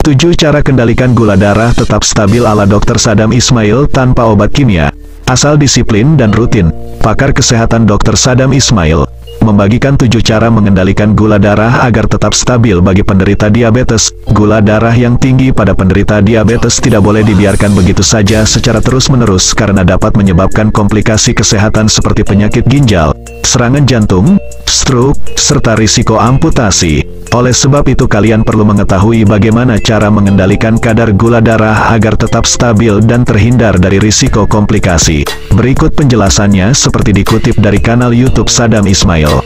7 cara kendalikan gula darah tetap stabil ala Dr. Sadam Ismail tanpa obat kimia. Asal disiplin dan rutin. Pakar kesehatan Dr. Sadam Ismail membagikan 7 cara mengendalikan gula darah agar tetap stabil bagi penderita diabetes. Gula darah yang tinggi pada penderita diabetes tidak boleh dibiarkan begitu saja secara terus-menerus karena dapat menyebabkan komplikasi kesehatan seperti penyakit ginjal, serangan jantung, stroke, serta risiko amputasi. Oleh sebab itu kalian perlu mengetahui bagaimana cara mengendalikan kadar gula darah agar tetap stabil dan terhindar dari risiko komplikasi. Berikut penjelasannya seperti dikutip dari kanal YouTube Sadam Ismail.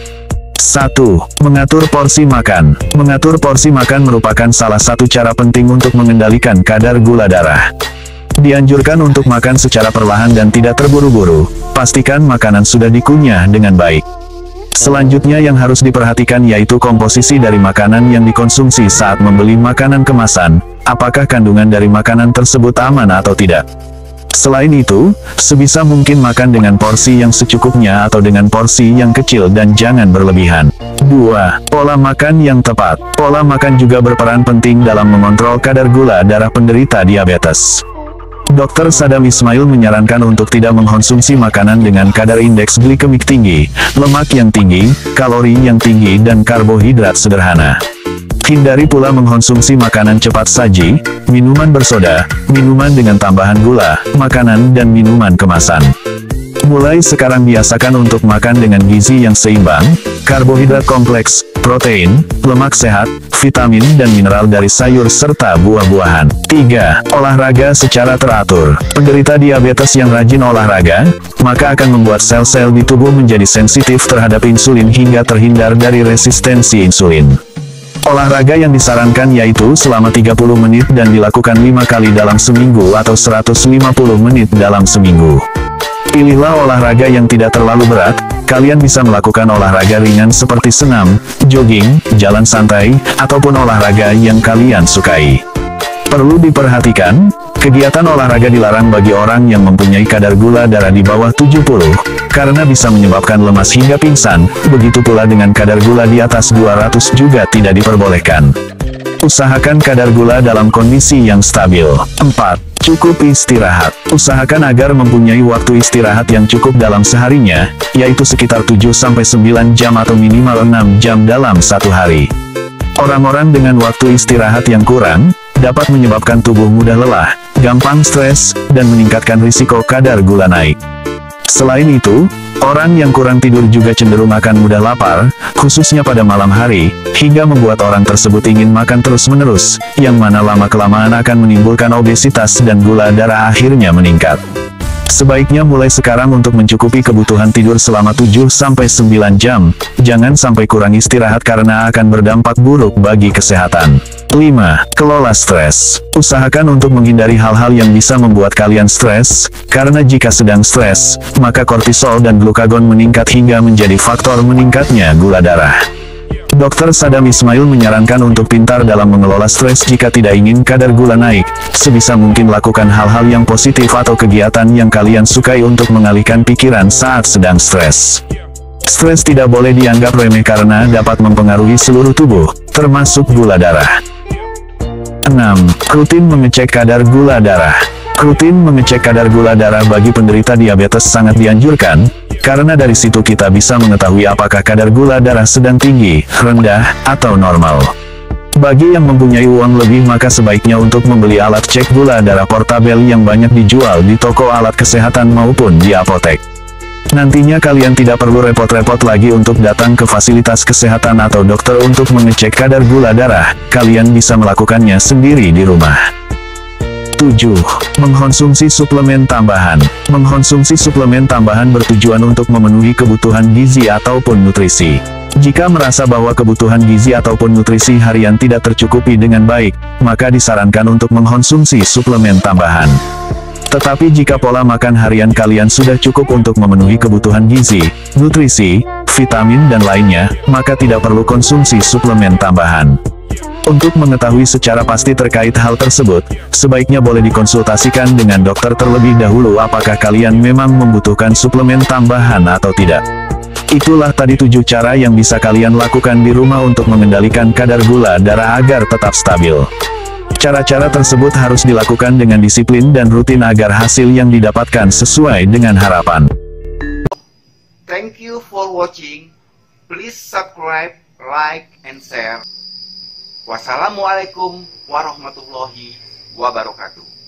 1. Mengatur porsi makan. Mengatur porsi makan merupakan salah satu cara penting untuk mengendalikan kadar gula darah. Dianjurkan untuk makan secara perlahan dan tidak terburu-buru. Pastikan makanan sudah dikunyah dengan baik. Selanjutnya yang harus diperhatikan yaitu komposisi dari makanan yang dikonsumsi saat membeli makanan kemasan. Apakah kandungan dari makanan tersebut aman atau tidak? Selain itu, sebisa mungkin makan dengan porsi yang secukupnya atau dengan porsi yang kecil dan jangan berlebihan. 2. Pola makan yang tepat. Pola makan juga berperan penting dalam mengontrol kadar gula darah penderita diabetes. Dr. Sadam Ismail menyarankan untuk tidak mengkonsumsi makanan dengan kadar indeks glikemik tinggi, lemak yang tinggi, kalori yang tinggi dan karbohidrat sederhana. Hindari pula mengkonsumsi makanan cepat saji, minuman bersoda, minuman dengan tambahan gula, makanan dan minuman kemasan. Mulai sekarang biasakan untuk makan dengan gizi yang seimbang, karbohidrat kompleks, protein, lemak sehat, vitamin dan mineral dari sayur serta buah-buahan. 3. Olahraga secara teratur. Penderita diabetes yang rajin olahraga, maka akan membuat sel-sel di tubuh menjadi sensitif terhadap insulin hingga terhindar dari resistensi insulin. Olahraga yang disarankan yaitu selama 30 menit dan dilakukan 5 kali dalam seminggu atau 150 menit dalam seminggu. Pilihlah olahraga yang tidak terlalu berat. Kalian bisa melakukan olahraga ringan seperti senam, jogging, jalan santai, ataupun olahraga yang kalian sukai. Perlu diperhatikan, kegiatan olahraga dilarang bagi orang yang mempunyai kadar gula darah di bawah 70, karena bisa menyebabkan lemas hingga pingsan, begitu pula dengan kadar gula di atas 200 juga tidak diperbolehkan. Usahakan kadar gula dalam kondisi yang stabil. 4. Cukup istirahat. Usahakan agar mempunyai waktu istirahat yang cukup dalam seharinya, yaitu sekitar 7-9 jam atau minimal 6 jam dalam satu hari. Orang-orang dengan waktu istirahat yang kurang, dapat menyebabkan tubuh mudah lelah, gampang stres, dan meningkatkan risiko kadar gula naik. Selain itu, orang yang kurang tidur juga cenderung akan mudah lapar, khususnya pada malam hari, hingga membuat orang tersebut ingin makan terus-menerus, yang mana lama-kelamaan akan menimbulkan obesitas dan gula darah akhirnya meningkat. Sebaiknya mulai sekarang untuk mencukupi kebutuhan tidur selama 7-9 jam, jangan sampai kurang istirahat karena akan berdampak buruk bagi kesehatan. 5. Kelola stres. Usahakan untuk menghindari hal-hal yang bisa membuat kalian stres, karena jika sedang stres, maka kortisol dan glukagon meningkat hingga menjadi faktor meningkatnya gula darah. Dr. Sadam Ismail menyarankan untuk pintar dalam mengelola stres jika tidak ingin kadar gula naik. Sebisa mungkin lakukan hal-hal yang positif atau kegiatan yang kalian sukai untuk mengalihkan pikiran saat sedang stres. Stres tidak boleh dianggap remeh karena dapat mempengaruhi seluruh tubuh, termasuk gula darah. 6. Rutin mengecek kadar gula darah. Rutin mengecek kadar gula darah bagi penderita diabetes sangat dianjurkan, karena dari situ kita bisa mengetahui apakah kadar gula darah sedang tinggi, rendah, atau normal. Bagi yang mempunyai uang lebih maka sebaiknya untuk membeli alat cek gula darah portabel yang banyak dijual di toko alat kesehatan maupun di apotek. Nantinya kalian tidak perlu repot-repot lagi untuk datang ke fasilitas kesehatan atau dokter untuk mengecek kadar gula darah, kalian bisa melakukannya sendiri di rumah. 7. Mengkonsumsi suplemen tambahan. Mengkonsumsi suplemen tambahan bertujuan untuk memenuhi kebutuhan gizi ataupun nutrisi. Jika merasa bahwa kebutuhan gizi ataupun nutrisi harian tidak tercukupi dengan baik, maka disarankan untuk mengkonsumsi suplemen tambahan. Tetapi jika pola makan harian kalian sudah cukup untuk memenuhi kebutuhan gizi, nutrisi, vitamin dan lainnya, maka tidak perlu konsumsi suplemen tambahan. Untuk mengetahui secara pasti terkait hal tersebut, sebaiknya boleh dikonsultasikan dengan dokter terlebih dahulu apakah kalian memang membutuhkan suplemen tambahan atau tidak. Itulah tadi 7 cara yang bisa kalian lakukan di rumah untuk mengendalikan kadar gula darah agar tetap stabil. Cara-cara tersebut harus dilakukan dengan disiplin dan rutin agar hasil yang didapatkan sesuai dengan harapan. Thank you for watching. Please subscribe, like, and share. Wassalamualaikum warahmatullahi wabarakatuh.